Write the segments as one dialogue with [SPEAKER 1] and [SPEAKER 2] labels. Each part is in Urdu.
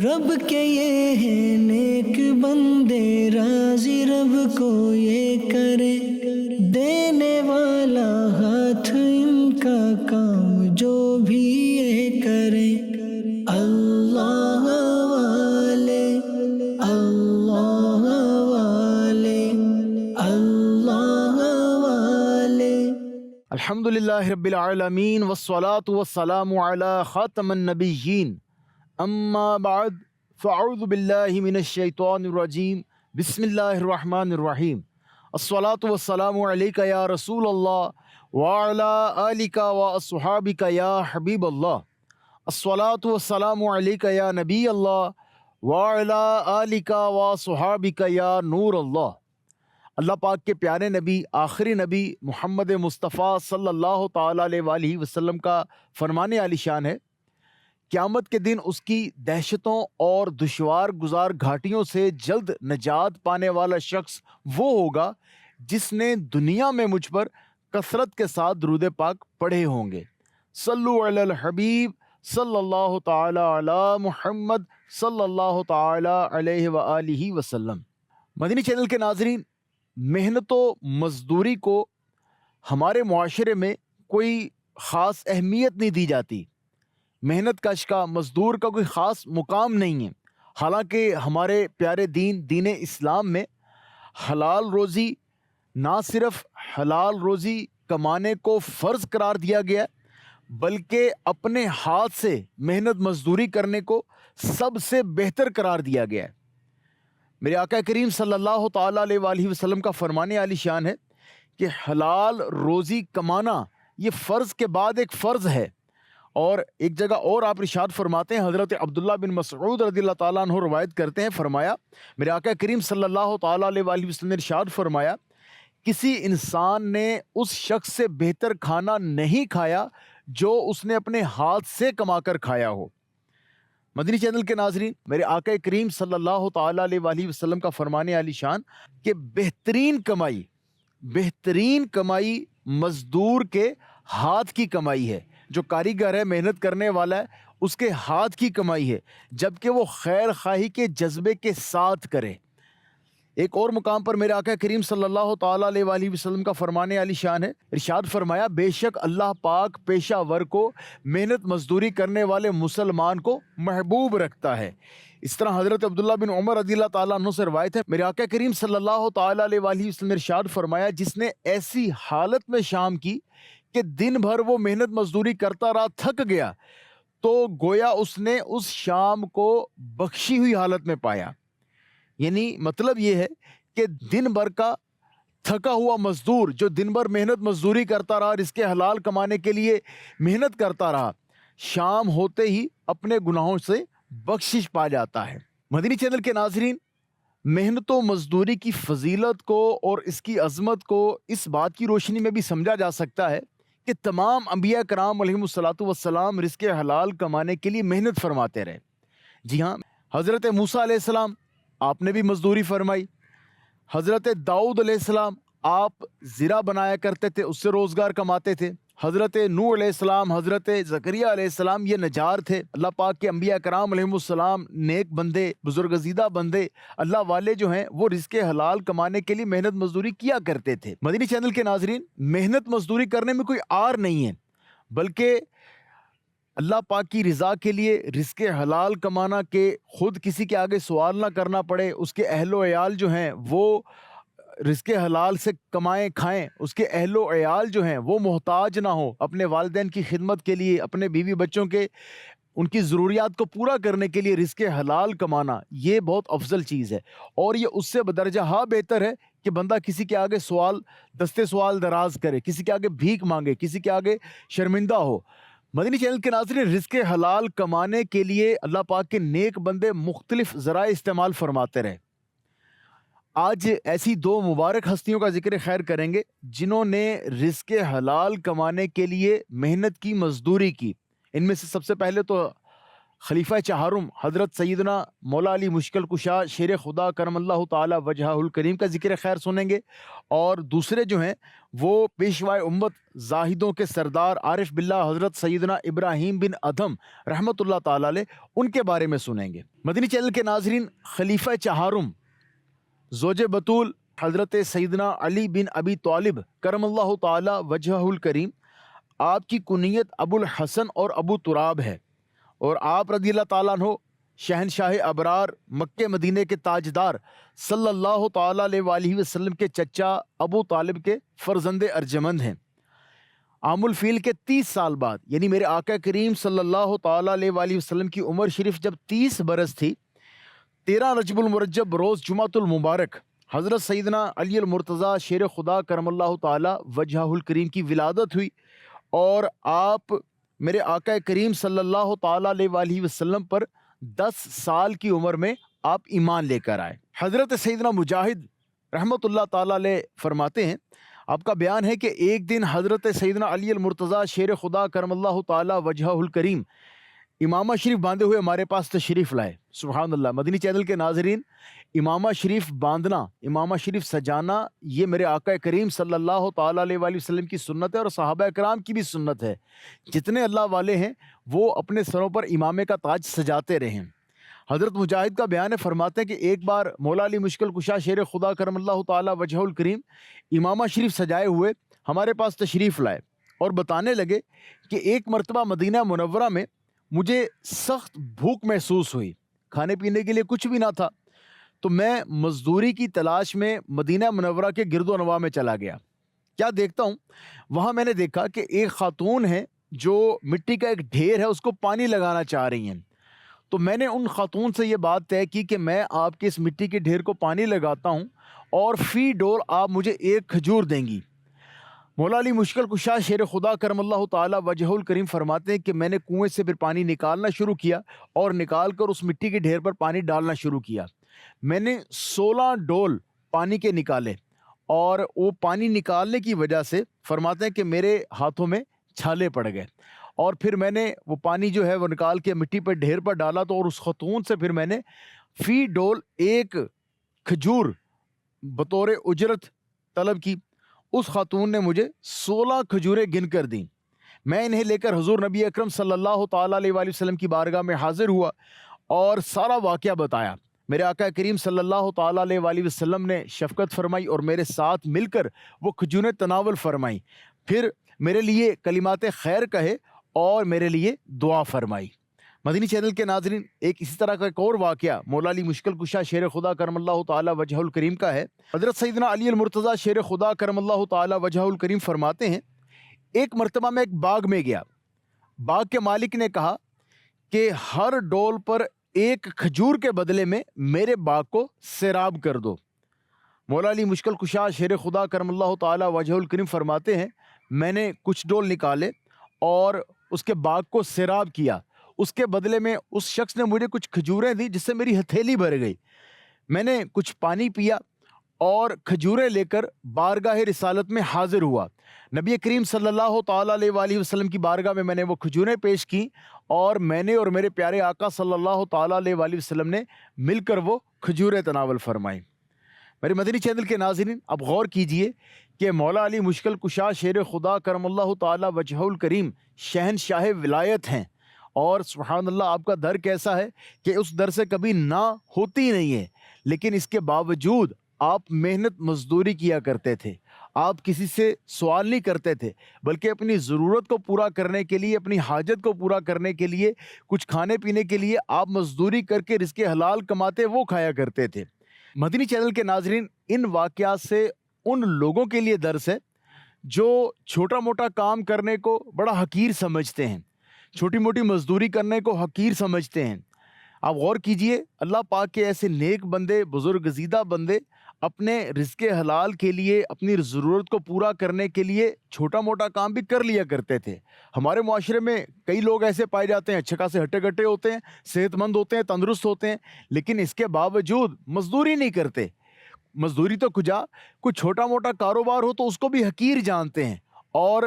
[SPEAKER 1] رب کے یہ ہیں نیک بندے، راضی رب کو یہ کرے، دینے والا ہاتھ ان کا کام جو بھی یہ کرے۔ اللہ والے، اللہ والے، اللہ والے۔
[SPEAKER 2] الحمدللہ رب العالمین والصلاة والسلام علی خاتم النبیین، اما بعد فاعوذ باللہ من الشیطان الرجیم، بسم اللہ الرحمن الرحیم۔ الصلاة والسلام علیک یا رسول اللہ وعلی آلک واصحابک یا حبیب اللہ۔ الصلاة والسلام علیک یا نبی اللہ وعلی آلک واصحابک یا نور اللہ۔ اللہ پاک کے پیارے نبی، آخری نبی محمد مصطفیٰ صلی اللہ تعالیٰ علیہ وآلہ وسلم کا فرمان عالی شان ہے، قیامت کے دن اس کی دہشتوں اور دشوار گزار گھاٹیوں سے جلد نجات پانے والا شخص وہ ہوگا جس نے دنیا میں مجھ پر کثرت کے ساتھ درود پاک پڑھے ہوں گے۔ صلو علی الحبیب صلی اللہ تعالیٰ علی محمد صلی اللہ تعالیٰ علیہ وآلہ وسلم۔ مدنی چینل کے ناظرین، محنت و مزدوری کو ہمارے معاشرے میں کوئی خاص اہمیت نہیں دی جاتی۔ محنت کش کا، مزدور کا کوئی خاص مقام نہیں ہے، حالانکہ ہمارے پیارے دین اسلام میں حلال روزی، نہ صرف حلال روزی کمانے کو فرض قرار دیا گیا ہے بلکہ اپنے ہاتھ سے محنت مزدوری کرنے کو سب سے بہتر قرار دیا گیا ہے۔ میرے آقا کریم صلی اللہ تعالیٰ علیہ وآلہ وسلم کا فرمان عالی شان ہے کہ حلال روزی کمانا یہ فرض کے بعد ایک فرض ہے۔ اور ایک جگہ اور آپ ارشاد فرماتے ہیں، حضرت عبداللہ بن مسعود رضی اللہ تعالیٰ عنہ روایت کرتے ہیں، فرمایا میرے آقا کریم صلی اللہ تعالیٰ علیہ وآلہ وسلم نے ارشاد فرمایا، کسی انسان نے اس شخص سے بہتر کھانا نہیں کھایا جو اس نے اپنے ہاتھ سے کما کر کھایا ہو۔ مدنی چینل کے ناظرین، میرے آقا کریم صلی اللہ تعالیٰ علیہ وآلہ وسلم کا فرمان عالی شان کہ بہترین کمائی مزدور کے ہاتھ کی کمائی ہے۔ جو کاریگر ہے، محنت کرنے والا ہے، اس کے ہاتھ کی کمائی ہے، جبکہ وہ خیر خواہی کے جذبے کے ساتھ کرے۔ ایک اور مقام پر میرے آقا کریم صلی اللہ تعالیٰ علیہ وآلہ وسلم کا فرمان عالی شان ہے، ارشاد فرمایا، بے شک اللہ پاک پیشہ ور کو، محنت مزدوری کرنے والے مسلمان کو محبوب رکھتا ہے۔ اس طرح حضرت عبداللہ بن عمر رضی اللہ تعالیٰ عنہ سے روایت ہے، میرے آقا کریم صلی اللہ تعالیٰ علیہ وآلہ وسلم نے ارشاد فرمایا، جس نے ایسی حالت میں شام کی کہ دن بھر وہ محنت مزدوری کرتا رہا، تھک گیا، تو گویا اس نے اس شام کو بخشی ہوئی حالت میں پایا۔ یعنی مطلب یہ ہے کہ دن بھر کا تھکا ہوا مزدور جو دن بھر محنت مزدوری کرتا رہا، رزق حلال کمانے کے لیے محنت کرتا رہا، شام ہوتے ہی اپنے گناہوں سے بخشش پا جاتا ہے۔ مدنی چینل کے ناظرین، محنت و مزدوری کی فضیلت کو اور اس کی عظمت کو اس بات کی روشنی میں بھی سمجھا جا سکتا ہے کہ تمام انبیاء کرام علیہم الصلاۃ والسلام رزق حلال کمانے کے لیے محنت فرماتے رہے۔ جی ہاں، حضرت موسیٰ علیہ السلام آپ نے بھی مزدوری فرمائی، حضرت داؤد علیہ السلام آپ زرع بنایا کرتے تھے، اس سے روزگار کماتے تھے، حضرت نوح علیہ السلام، حضرت زکریہ علیہ السلام یہ نجار تھے۔ اللہ پاک کے انبیاء کرام علیہم السلام نیک بندے، بزرگزیدہ بندے، اللہ والے جو ہیں وہ رزق حلال کمانے کے لیے محنت مزدوری کیا کرتے تھے۔ مدنی چینل کے ناظرین، محنت مزدوری کرنے میں کوئی عار نہیں ہے، بلکہ اللہ پاک کی رضا کے لیے رزق حلال کمانا کہ خود کسی کے آگے سوال نہ کرنا پڑے، اس کے اہل و عیال جو ہیں وہ رزق حلال سے کمائیں کھائیں، اس کے اہل و عیال جو ہیں وہ محتاج نہ ہو، اپنے والدین کی خدمت کے لیے، اپنے بیوی بچوں کے ان کی ضروریات کو پورا کرنے کے لیے رزق حلال کمانا یہ بہت افضل چیز ہے، اور یہ اس سے بدرجہ ہاں بہتر ہے کہ بندہ کسی کے آگے دستے سوال دراز کرے، کسی کے آگے بھیک مانگے، کسی کے آگے شرمندہ ہو۔ مدنی چینل کے ناظرین، رزق حلال کمانے کے لیے اللہ پاک کے نیک بندے مختلف ذرائع استعمال فرماتے رہے۔ آج ایسی دو مبارک ہستیوں کا ذکر خیر کریں گے جنہوں نے رزق حلال کمانے کے لیے محنت کی، مزدوری کی۔ ان میں سے سب سے پہلے تو خلیفہ چہارم حضرت سیدنا مولا علی مشکل کشا شیر خدا کرم اللہ تعالی وجہہ الکریم کا ذکر خیر سنیں گے، اور دوسرے جو ہیں وہ پیشوائے امت زاہدوں کے سردار عارف باللہ حضرت سیدنا ابراہیم بن ادھم رحمۃ اللہ تعالی علیہ، ان کے بارے میں سنیں گے۔ مدنی چینل کے ناظرین، خلیفہ چہارم زوج بطول حضرت سیدنا علی بن ابی طالب کرم اللہ تعالی وجہہ الکریم، آپ کی کنیت ابو الحسن اور ابو تراب ہے، اور آپ رضی اللہ تعالیٰ عنہ شہنشاہ ابرار مکہ مدینے کے تاجدار صلی اللہ تعالیٰ علیہ وآلہ وسلم کے چچا ابو طالب کے فرزند ارجمند ہیں۔ عام الفیل کے 30 سال بعد، یعنی میرے آقا کریم صلی اللہ تعالیٰ علیہ وآلہ وسلم کی عمر شریف جب 30 برس تھی، 13 رجب المرجب روز جمعۃ المبارک حضرت سیدنا علی المرتضیٰ شیر خدا کرم اللہ تعالی وجہہ الکریم کی ولادت ہوئی، اور آپ میرے آقا کریم صلی اللہ تعالیٰ علیہ وآلہ وسلم پر 10 سال کی عمر میں آپ ایمان لے کر آئے۔ حضرت سیدنا مجاہد رحمۃ اللہ تعالیٰ علیہ فرماتے ہیں، آپ کا بیان ہے کہ ایک دن حضرت سیدنا علی المرتضیٰ شیر خدا کرم اللہ تعالی وجہہ الکریم امامہ شریف باندھے ہوئے ہمارے پاس تشریف لائے۔ سبحان اللہ۔ مدنی چینل کے ناظرین، امامہ شریف باندھنا، امامہ شریف سجانا، یہ میرے آقا کریم صلی اللہ تعالیٰ علیہ وآلہ وسلم کی سنت ہے، اور صحابہ کرام کی بھی سنت ہے۔ جتنے اللہ والے ہیں وہ اپنے سروں پر امامے کا تاج سجاتے رہیں۔ حضرت مجاہد کا بیان ہے، فرماتے ہیں کہ ایک بار مولا علی مشکل کشا شیر خدا کرم اللہ تعالی وجہہ الکریم امامہ شریف سجائے ہوئے ہمارے پاس تشریف لائے، اور بتانے لگے کہ ایک مرتبہ مدینہ منورہ میں مجھے سخت بھوک محسوس ہوئی، کھانے پینے کے لیے کچھ بھی نہ تھا، تو میں مزدوری کی تلاش میں مدینہ منورہ کے گرد و نواح میں چلا گیا۔ کیا دیکھتا ہوں، وہاں میں نے دیکھا کہ ایک خاتون ہے جو مٹی کا ایک ڈھیر ہے اس کو پانی لگانا چاہ رہی ہیں۔ تو میں نے ان خاتون سے یہ بات طے کی کہ میں آپ کے اس مٹی کے ڈھیر کو پانی لگاتا ہوں، اور فی ڈول آپ مجھے ایک کھجور دیں گی۔ مولا علی مشکل کشا شیر خدا کرم اللہ تعالی وجہہ الکریم فرماتے ہیں کہ میں نے کنویں سے پھر پانی نکالنا شروع کیا، اور نکال کر اس مٹی کے ڈھیر پر پانی ڈالنا شروع کیا۔ میں نے 16 ڈول پانی کے نکالے، اور وہ پانی نکالنے کی وجہ سے فرماتے ہیں کہ میرے ہاتھوں میں چھالے پڑ گئے، اور پھر میں نے وہ پانی جو ہے وہ نکال کے مٹی پر ڈھیر پر ڈالا، تو اور اس خاتون سے پھر میں نے فی ڈول ایک کھجور بطور اجرت طلب کی۔ اس خاتون نے مجھے 16 کھجوریں گن کر دیں۔ میں انہیں لے کر حضور نبی اکرم صلی اللہ تعالیٰ علیہ وآلہ وسلم کی بارگاہ میں حاضر ہوا، اور سارا واقعہ بتایا۔ میرے آقا کریم صلی اللہ تعالیٰ علیہ وآلہ وسلم نے شفقت فرمائی، اور میرے ساتھ مل کر وہ کھجوریں تناول فرمائی، پھر میرے لیے کلمات خیر کہے اور میرے لیے دعا فرمائی۔ مدنی چینل کے ناظرین، ایک اسی طرح کا ایک اور واقعہ مولا علی مشکل کشا شیر خدا کرم اللہ تعالی وجہہ الکریم کا ہے۔ حضرت سیدنا علی المرتضیٰ شیر خدا کرم اللہ تعالی وجہہ الکریم فرماتے ہیں، ایک مرتبہ میں ایک باغ میں گیا، باغ کے مالک نے کہا کہ ہر ڈول پر ایک کھجور کے بدلے میں میرے باغ کو سیراب کر دو۔ مولا علی مشکل کشا شیر خدا کرم اللہ تعالی وجہہ الکریم فرماتے ہیں، میں نے کچھ ڈول نکالے اور اس کے باغ کو سیراب کیا۔ اس کے بدلے میں اس شخص نے مجھے کچھ کھجوریں دی، جس سے میری ہتھیلی بھر گئی۔ میں نے کچھ پانی پیا اور کھجوریں لے کر بارگاہ رسالت میں حاضر ہوا۔ نبی کریم صلی اللہ تعالیٰ علیہ وآلہ وسلم کی بارگاہ میں نے وہ کھجوریں پیش کی، اور میں نے اور میرے پیارے آقا صلی اللہ تعالیٰ علیہ وآلہ وسلم نے مل کر وہ کھجوریں تناول فرمائیں۔ میرے مدنی چینل کے ناظرین، اب غور کیجئے کہ مولا علی مشکل کشا شیر خدا کرم اللہ تعالی وجہہ الکریم شہنشاہ ولایت ہیں، اور سبحان اللہ آپ کا در کیسا ہے کہ اس در سے کبھی نہ ہوتی نہیں ہے، لیکن اس کے باوجود آپ محنت مزدوری کیا کرتے تھے۔ آپ کسی سے سوال نہیں کرتے تھے، بلکہ اپنی ضرورت کو پورا کرنے کے لیے، اپنی حاجت کو پورا کرنے کے لیے، کچھ کھانے پینے کے لیے آپ مزدوری کر کے رزق حلال کماتے، وہ کھایا کرتے تھے۔ مدنی چینل کے ناظرین، ان واقعات سے ان لوگوں کے لیے درس ہے جو چھوٹا موٹا کام کرنے کو بڑا حقیر سمجھتے ہیں، چھوٹی موٹی مزدوری کرنے کو حقیر سمجھتے ہیں۔ آپ غور کیجئے، اللہ پاک کے ایسے نیک بندے، بزرگزیدہ بندے اپنے رزق حلال کے لیے، اپنی ضرورت کو پورا کرنے کے لیے چھوٹا موٹا کام بھی کر لیا کرتے تھے۔ ہمارے معاشرے میں کئی لوگ ایسے پائے جاتے ہیں، اچھے خاصے ہٹے گٹے ہوتے ہیں، صحت مند ہوتے ہیں، تندرست ہوتے ہیں، لیکن اس کے باوجود مزدوری نہیں کرتے۔ مزدوری تو کجا، کوئی چھوٹا موٹا کاروبار ہو تو اس کو بھی حقیر جانتے ہیں، اور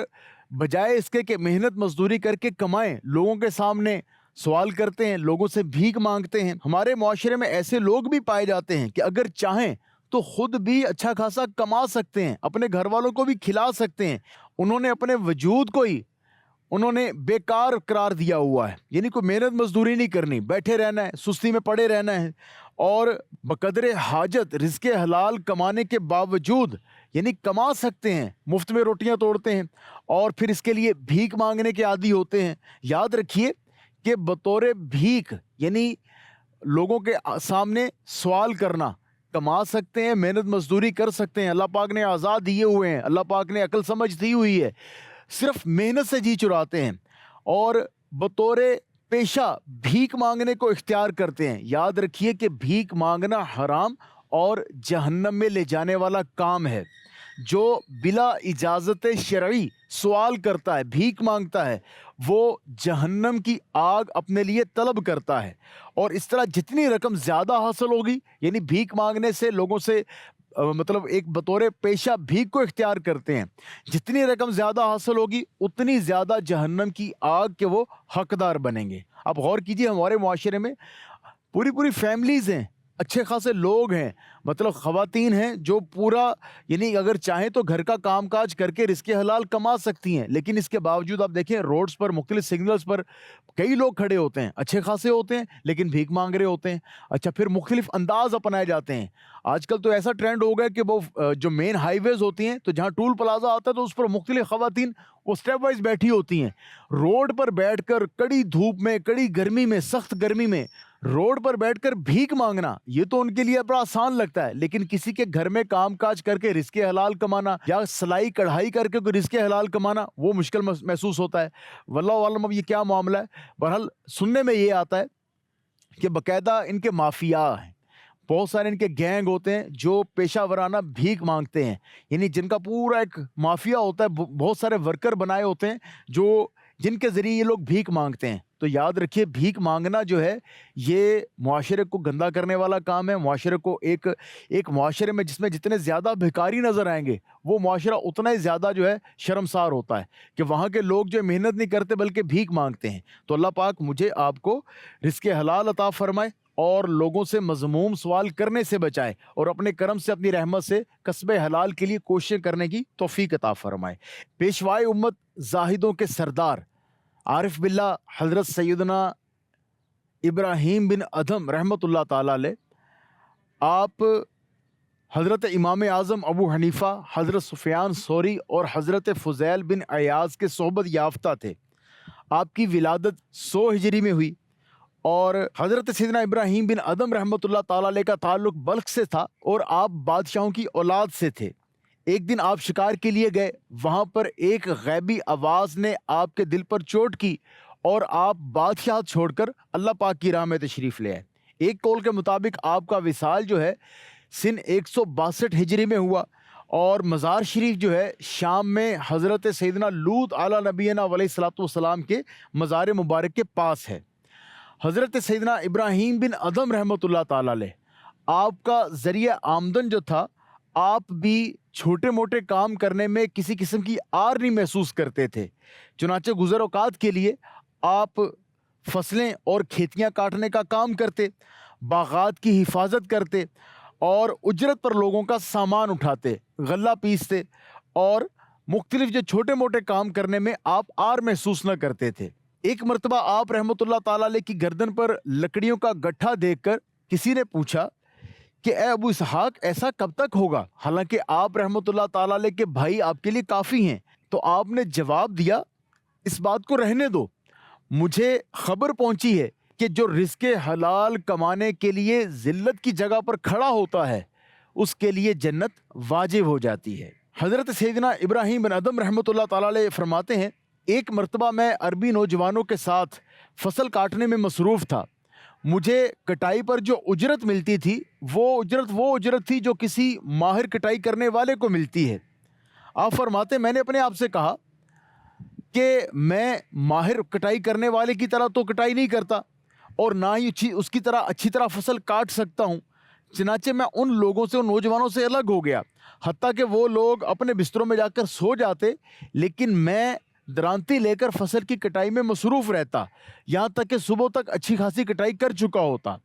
[SPEAKER 2] بجائے اس کے کہ محنت مزدوری کر کے کمائیں، لوگوں کے سامنے سوال کرتے ہیں, لوگوں سے بھیک مانگتے ہیں. ہمارے معاشرے میں ایسے لوگ بھی پائے جاتے ہیں کہ اگر چاہیں تو خود بھی اچھا خاصا کما سکتے ہیں, اپنے گھر والوں کو بھی کھلا سکتے ہیں. انہوں نے اپنے وجود کو ہی انہوں نے بیکار قرار دیا ہوا ہے, یعنی کوئی محنت مزدوری نہیں کرنی, بیٹھے رہنا ہے, سستی میں پڑے رہنا ہے, اور بقدر حاجت رزق حلال کمانے کے باوجود یعنی کما سکتے ہیں, مفت میں روٹیاں توڑتے ہیں اور پھر اس کے لیے بھیک مانگنے کے عادی ہوتے ہیں. یاد رکھیے کہ بطور بھیک یعنی لوگوں کے سامنے سوال کرنا, کما سکتے ہیں, محنت مزدوری کر سکتے ہیں, اللہ پاک نے آزاد دیے ہوئے ہیں, اللہ پاک نے عقل سمجھ دی ہوئی ہے, صرف محنت سے جی چراتے ہیں اور بطور پیشہ بھیک مانگنے کو اختیار کرتے ہیں. یاد رکھیے کہ بھیک مانگنا حرام اور جہنم میں لے جانے والا کام ہے. جو بلا اجازت شرعی سوال کرتا ہے, بھیک مانگتا ہے, وہ جہنم کی آگ اپنے لیے طلب کرتا ہے. اور اس طرح جتنی رقم زیادہ حاصل ہوگی, یعنی بھیک مانگنے سے لوگوں سے مطلب ایک بطور پیشہ بھیک کو اختیار کرتے ہیں, جتنی رقم زیادہ حاصل ہوگی اتنی زیادہ جہنم کی آگ کے وہ حقدار بنیں گے. آپ غور کیجئے, ہمارے معاشرے میں پوری فیملیز ہیں, اچھے خاصے لوگ ہیں, مطلب خواتین ہیں جو پورا یعنی اگر چاہیں تو گھر کا کام کاج کر کے رزق حلال کما سکتی ہیں, لیکن اس کے باوجود آپ دیکھیں روڈز پر, مختلف سگنلز پر کئی لوگ کھڑے ہوتے ہیں, اچھے خاصے ہوتے ہیں لیکن بھیک مانگ رہے ہوتے ہیں. اچھا, پھر مختلف انداز اپنائے جاتے ہیں. آج کل تو ایسا ٹرینڈ ہو گیا کہ وہ جو مین ہائی ویز ہوتی ہیں تو جہاں ٹول پلازا آتا ہے تو اس پر مختلف خواتین وہ اسٹیپ وائز بیٹھی ہوتی ہیں. روڈ پر بیٹھ کر کڑی دھوپ میں, کڑی گرمی میں, سخت گرمی میں روڈ پر بیٹھ کر بھیک مانگنا, یہ تو ان کے لیے بڑا آسان لگتا ہے, لیکن کسی کے گھر میں کام کاج کر کے رزق حلال کمانا یا سلائی کڑھائی کر کے کوئی رزق حلال کمانا وہ مشکل محسوس ہوتا ہے. واللہ عالم اب یہ کیا معاملہ ہے. بہرحال سننے میں یہ آتا ہے کہ باقاعدہ ان کے مافیا ہیں, بہت سارے ان کے گینگ ہوتے ہیں جو پیشہ ورانہ بھیک مانگتے ہیں, یعنی جن کا پورا ایک مافیا ہوتا ہے, بہت سارے ورکر بنائے ہوتے ہیں جو جن کے ذریعے یہ لوگ بھیک مانگتے ہیں. تو یاد رکھیے بھیک مانگنا جو ہے یہ معاشرے کو گندا کرنے والا کام ہے. معاشرے کو ایک معاشرے میں جس میں جتنے زیادہ بھکاری نظر آئیں گے وہ معاشرہ اتنا ہی زیادہ جو ہے شرمسار ہوتا ہے کہ وہاں کے لوگ جو محنت نہیں کرتے بلکہ بھیک مانگتے ہیں. تو اللہ پاک مجھے آپ کو رزق حلال عطا فرمائے اور لوگوں سے مذموم سوال کرنے سے بچائے اور اپنے کرم سے, اپنی رحمت سے کسب حلال کے لیے کوشش کرنے کی توفیق عطا فرمائے. پیشوائے امت زاہدوں کے سردار عارف باللہ حضرت سیدنا ابراہیم بن ادھم رحمۃ اللہ تعالی علیہ, آپ حضرت امام اعظم ابو حنیفہ, حضرت سفیان ثوری اور حضرت فضیل بن عیاض کے صحبت یافتہ تھے. آپ کی ولادت 100 ہجری میں ہوئی اور حضرت سیدنا ابراہیم بن ادھم رحمۃ اللہ تعالی علیہ کا تعلق بلخ سے تھا اور آپ بادشاہوں کی اولاد سے تھے. ایک دن آپ شکار کے لیے گئے, وہاں پر ایک غیبی آواز نے آپ کے دل پر چوٹ کی اور آپ بادشاہت چھوڑ کر اللہ پاک کی راہ میں تشریف لے آئے. ایک قول کے مطابق آپ کا وصال جو ہے سن 162 ہجری میں ہوا اور مزار شریف جو ہے شام میں حضرت سیدنا لوط علی نبینا علیہ الصلوۃ والسلام کے مزار مبارک کے پاس ہے. حضرت سیدنا ابراہیم بن ادھم رحمۃ اللہ تعالی علیہ, آپ کا ذریعہ آمدن جو تھا, آپ بھی چھوٹے موٹے کام کرنے میں کسی قسم کی آر نہیں محسوس کرتے تھے. چنانچہ گزر اوقات کے لیے آپ فصلیں اور کھیتیاں کاٹنے کا کام کرتے, باغات کی حفاظت کرتے اور اجرت پر لوگوں کا سامان اٹھاتے, غلہ پیستے اور مختلف جو چھوٹے موٹے کام کرنے میں آپ آر محسوس نہ کرتے تھے. ایک مرتبہ آپ رحمۃ اللہ تعالی علیہ کی گردن پر لکڑیوں کا گٹھا دیکھ کر کسی نے پوچھا کہ اے ابو اسحاق ایسا کب تک ہوگا, حالانکہ آپ رحمۃ اللہ تعالی علیہ کے بھائی آپ کے لیے کافی ہیں. تو آپ نے جواب دیا اس بات کو رہنے دو, مجھے خبر پہنچی ہے کہ جو رزق حلال کمانے کے لیے ذلت کی جگہ پر کھڑا ہوتا ہے اس کے لیے جنت واجب ہو جاتی ہے. حضرت سیدنا ابراہیم بن ادھم رحمۃ اللہ تعالی علیہ فرماتے ہیں, ایک مرتبہ میں عربی نوجوانوں کے ساتھ فصل کاٹنے میں مصروف تھا. مجھے کٹائی پر جو اجرت ملتی تھی وہ اجرت تھی جو کسی ماہر کٹائی کرنے والے کو ملتی ہے. آپ فرماتے میں نے اپنے آپ سے کہا کہ میں ماہر کٹائی کرنے والے کی طرح تو کٹائی نہیں کرتا اور نہ ہی اس کی طرح اچھی طرح فصل کاٹ سکتا ہوں. چنانچہ میں ان لوگوں سے, ان نوجوانوں سے الگ ہو گیا, حتیٰ کہ وہ لوگ اپنے بستروں میں جا کر سو جاتے, لیکن میں درانتی لے کر فصل کی کٹائی میں مصروف رہتا، یہاں تک کہ صبح تک اچھی خاصی کٹائی کر چکا ہوتا۔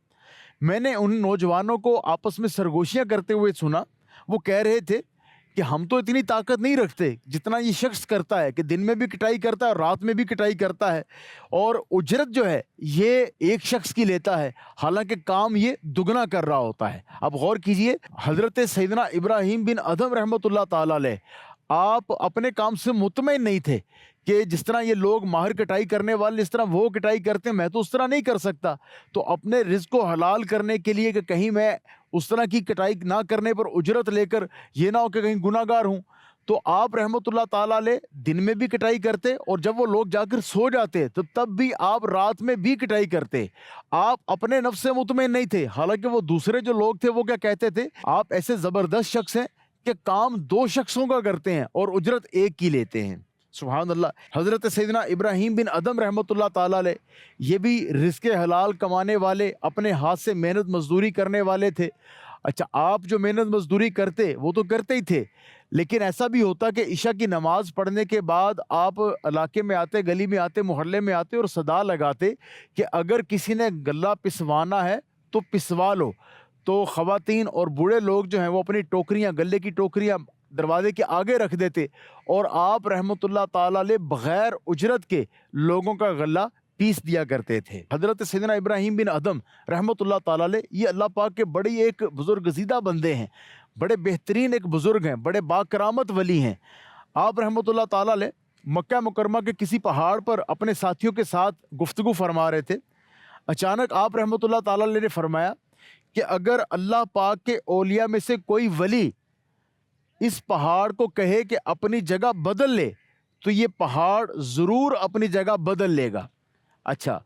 [SPEAKER 2] میں نے ان نوجوانوں کو آپس میں سرگوشیاں کرتے ہوئے سنا، وہ کہہ رہے تھے کہ ہم تو اتنی طاقت نہیں رکھتے جتنا یہ شخص کرتا ہے، کہ دن میں بھی کٹائی کرتا ہے اور رات میں بھی کٹائی کرتا ہے، اور اجرت جو ہے یہ ایک شخص کی لیتا ہے، حالانکہ کام یہ دگنا کر رہا ہوتا ہے۔ اب غور کیجئے، حضرت سیدنا ابراہیم بن ادھم رحمۃ اللہ تعالی علیہ، آپ اپنے کام سے مطمئن نہیں تھے کہ جس طرح یہ لوگ ماہر کٹائی کرنے والے جس طرح وہ کٹائی کرتے ہیں میں تو اس طرح نہیں کر سکتا، تو اپنے رزق کو حلال کرنے کے لیے کہ کہیں میں اس طرح کی کٹائی نہ کرنے پر اجرت لے کر یہ نہ ہو کہ کہیں گناہ گار ہوں، تو آپ رحمۃ اللہ تعالیٰ علیہ دن میں بھی کٹائی کرتے، اور جب وہ لوگ جا کر سو جاتے تو تب بھی آپ رات میں بھی کٹائی کرتے۔ آپ اپنے نفس سے مطمئن نہیں تھے، حالانکہ وہ دوسرے جو لوگ تھے وہ کیا کہتے تھے، آپ ایسے زبردست شخص ہیں کہ کام دو شخصوں کا کرتے ہیں اور اجرت ایک کی لیتے ہیں۔ سبحان اللہ۔ حضرت سیدنا ابراہیم بن ادم رحمۃ اللہ تعالیٰ علیہ یہ بھی رزق حلال کمانے والے، اپنے ہاتھ سے محنت مزدوری کرنے والے تھے۔ اچھا، آپ جو محنت مزدوری کرتے وہ تو کرتے ہی تھے، لیکن ایسا بھی ہوتا کہ عشاء کی نماز پڑھنے کے بعد آپ علاقے میں آتے، گلی میں آتے، محلے میں آتے اور صدا لگاتے کہ اگر کسی نے غلہ پسوانا ہے تو پسوا لو، تو خواتین اور بوڑھے لوگ جو ہیں وہ اپنی ٹوکریاں، غلے کی ٹوکریاں دروازے کے آگے رکھ دیتے، اور آپ رحمۃ اللہ تعالیٰ علیہ بغیر اجرت کے لوگوں کا غلہ پیس دیا کرتے تھے۔ حضرت سیدنا ابراہیم بن ادم رحمۃ اللہ تعالیٰ علیہ یہ اللہ پاک کے بڑے ایک بزرگزیدہ بندے ہیں، بڑے بہترین ایک بزرگ ہیں، بڑے باکرامت ولی ہیں۔ آپ رحمۃ اللہ تعالیٰ علیہ مکہ مکرمہ کے کسی پہاڑ پر اپنے ساتھیوں کے ساتھ گفتگو فرما رہے تھے۔ اچانک آپ رحمۃ اللہ تعالیٰ علیہ نے فرمایا کہ اگر اللہ پاک کے اولیاء میں سے کوئی ولی اس پہاڑ کو کہے کہ اپنی جگہ بدل لے تو یہ پہاڑ ضرور اپنی جگہ بدل لے گا۔ اچھا،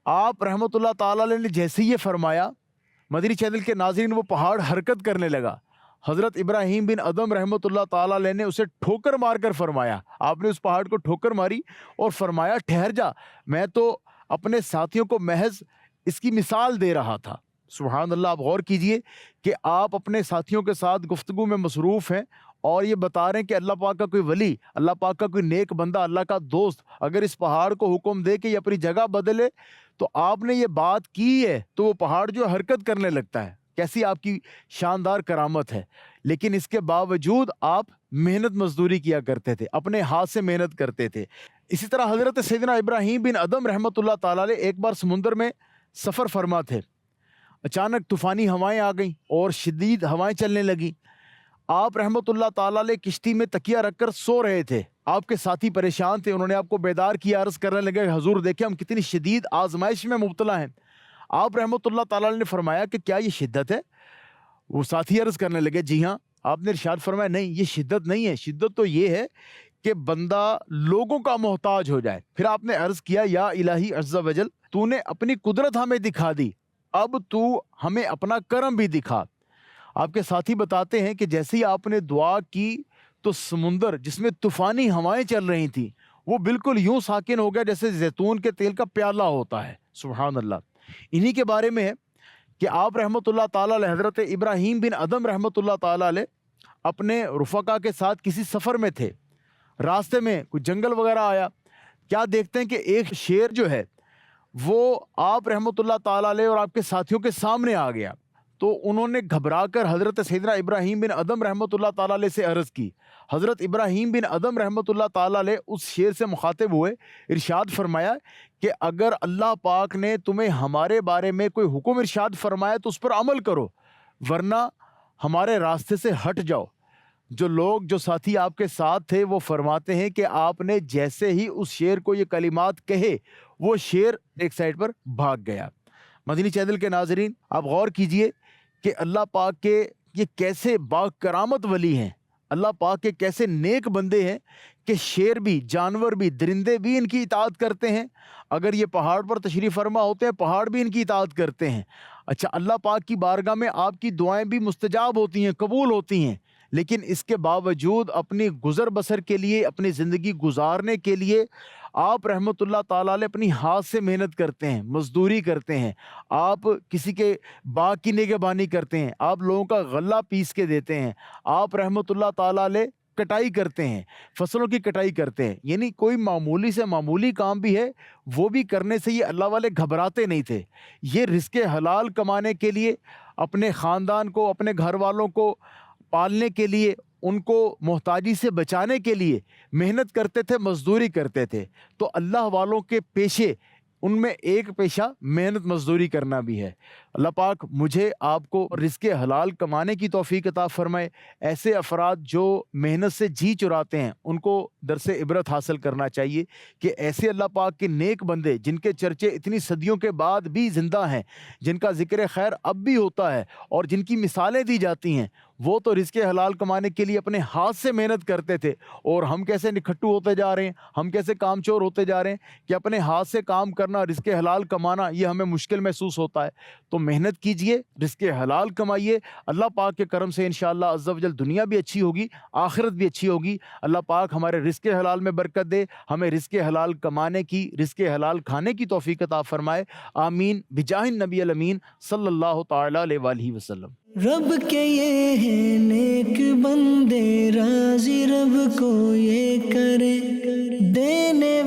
[SPEAKER 2] آپ رحمۃ اللہ تعالیٰ علیہ نے جیسے یہ فرمایا، مدنی چینل کے ناظرین، وہ پہاڑ حرکت کرنے لگا۔ حضرت ابراہیم بن ادم رحمۃ اللہ تعالیٰ علیہ نے اسے ٹھوکر مار کر فرمایا، آپ نے اس پہاڑ کو ٹھوکر ماری اور فرمایا ٹھہر جا، میں تو اپنے ساتھیوں کو محض اس کی مثال دے رہا تھا۔ سبحان اللہ۔ آپ غور کیجئے کہ آپ اپنے ساتھیوں کے ساتھ گفتگو میں مصروف ہیں اور یہ بتا رہے ہیں کہ اللہ پاک کا کوئی ولی، اللہ پاک کا کوئی نیک بندہ، اللہ کا دوست اگر اس پہاڑ کو حکم دے کہ یہ اپنی جگہ بدلے تو آپ نے یہ بات کی ہے تو وہ پہاڑ جو حرکت کرنے لگتا ہے۔ کیسی آپ کی شاندار کرامت ہے، لیکن اس کے باوجود آپ محنت مزدوری کیا کرتے تھے، اپنے ہاتھ سے محنت کرتے تھے۔ اسی طرح حضرت سیدنا ابراہیم بن ادم رحمۃ اللہ تعالیٰ علیہ ایک بار سمندر میں سفر فرما تھے، اچانک طوفانی ہوائیں آ گئیں اور شدید ہوائیں چلنے لگیں۔ آپ رحمۃ اللہ تعالیٰ علیہ کشتی میں تکیہ رکھ کر سو رہے تھے، آپ کے ساتھی پریشان تھے، انہوں نے آپ کو بیدار کیا، عرض کرنے لگے حضور دیکھیں ہم کتنی شدید آزمائش میں مبتلا ہیں۔ آپ رحمۃ اللہ تعالیٰ علیہ نے فرمایا کہ کیا یہ شدت ہے؟ وہ ساتھی عرض کرنے لگے جی ہاں۔ آپ نے ارشاد فرمایا نہیں، یہ شدت نہیں ہے، شدت تو یہ ہے کہ بندہ لوگوں کا محتاج ہو جائے۔ پھر آپ نے عرض کیا یا الہی عز و جل، تو نے اپنی قدرت ہمیں دکھا دی، اب تو ہمیں اپنا کرم بھی دکھا۔ آپ کے ساتھی بتاتے ہیں کہ جیسے ہی آپ نے دعا کی تو سمندر جس میں طوفانی ہوائیں چل رہی تھیں وہ بالکل یوں ساکن ہو گیا جیسے زیتون کے تیل کا پیالہ ہوتا ہے۔ سبحان اللہ۔ انہی کے بارے میں ہے کہ آپ رحمۃ اللہ تعالیٰ علیہ حضرت ابراہیم بن ادم رحمۃ اللہ تعالیٰ علیہ اپنے رفقا کے ساتھ کسی سفر میں تھے، راستے میں کوئی جنگل وغیرہ آیا، کیا دیکھتے ہیں کہ ایک شیر جو ہے وہ آپ رحمۃ اللہ تعالیٰ علیہ اور آپ کے ساتھیوں کے سامنے آ گیا، تو انہوں نے گھبرا کر حضرت سیدنا ابراہیم بن ادم رحمۃ اللہ تعالیٰ علیہ سے عرض کی۔ حضرت ابراہیم بن ادم رحمۃ اللہ تعالیٰ علیہ اس شیر سے مخاطب ہوئے، ارشاد فرمایا کہ اگر اللہ پاک نے تمہیں ہمارے بارے میں کوئی حکم ارشاد فرمایا تو اس پر عمل کرو، ورنہ ہمارے راستے سے ہٹ جاؤ۔ جو لوگ، جو ساتھی آپ کے ساتھ تھے وہ فرماتے ہیں کہ آپ نے جیسے ہی اس شیر کو یہ کلمات کہے وہ شیر ایک سائڈ پر بھاگ گیا۔ مدنی چینل کے ناظرین، آپ غور کیجئے کہ اللہ پاک کے یہ کیسے با کرامت ولی ہیں، اللہ پاک کے کیسے نیک بندے ہیں کہ شیر بھی، جانور بھی، درندے بھی ان کی اطاعت کرتے ہیں۔ اگر یہ پہاڑ پر تشریف فرما ہوتے ہیں پہاڑ بھی ان کی اطاعت کرتے ہیں۔ اچھا، اللہ پاک کی بارگاہ میں آپ کی دعائیں بھی مستجاب ہوتی ہیں، قبول ہوتی ہیں، لیکن اس کے باوجود اپنی گزر بسر کے لیے، اپنی زندگی گزارنے کے لیے آپ رحمۃ اللہ تعالیٰ علیہ اپنی ہاتھ سے محنت کرتے ہیں، مزدوری کرتے ہیں، آپ کسی کے باغ کی نگہبانی کرتے ہیں، آپ لوگوں کا غلہ پیس کے دیتے ہیں، آپ رحمۃ اللہ تعالیٰ علیہ کٹائی کرتے ہیں، فصلوں کی کٹائی کرتے ہیں، یعنی کوئی معمولی سے معمولی کام بھی ہے وہ بھی کرنے سے یہ اللہ والے گھبراتے نہیں تھے۔ یہ رزق حلال کمانے کے لیے، اپنے خاندان کو، اپنے گھر والوں کو پالنے کے لیے، ان کو محتاجی سے بچانے کے لیے محنت کرتے تھے، مزدوری کرتے تھے۔ تو اللہ والوں کے پیشے، ان میں ایک پیشہ محنت مزدوری کرنا بھی ہے۔ اللہ پاک مجھے آپ کو رزق حلال کمانے کی توفیق عطا فرمائے۔ ایسے افراد جو محنت سے جی چراتے ہیں ان کو درس عبرت حاصل کرنا چاہیے کہ ایسے اللہ پاک کے نیک بندے جن کے چرچے اتنی صدیوں کے بعد بھی زندہ ہیں، جن کا ذکر خیر اب بھی ہوتا ہے اور جن کی مثالیں دی جاتی ہیں، وہ تو رزق حلال کمانے کے لیے اپنے ہاتھ سے محنت کرتے تھے، اور ہم کیسے نکھٹو ہوتے جا رہے ہیں، ہم کیسے کام چور ہوتے جا رہے ہیں کہ اپنے ہاتھ سے کام کرنا، رزق حلال کمانا یہ ہمیں مشکل محسوس ہوتا ہے۔ تو محنت کیجئے، رزق حلال کمائیے، اللہ پاک کے کرم سے انشاءاللہ عز و جل دنیا بھی اچھی ہوگی، آخرت بھی اچھی ہوگی۔ اللہ پاک ہمارے رزق حلال میں برکت دے، ہمیں رزق حلال کمانے کی، رزق حلال کھانے کی توفیق عطا فرمائے، آمین بجاہ النبی الامین صلی اللہ تعالی علیہ وآلہ وسلم۔
[SPEAKER 1] رب کے یہ ہیں نیک بندے، راضی رب کو یہ کرے، دینے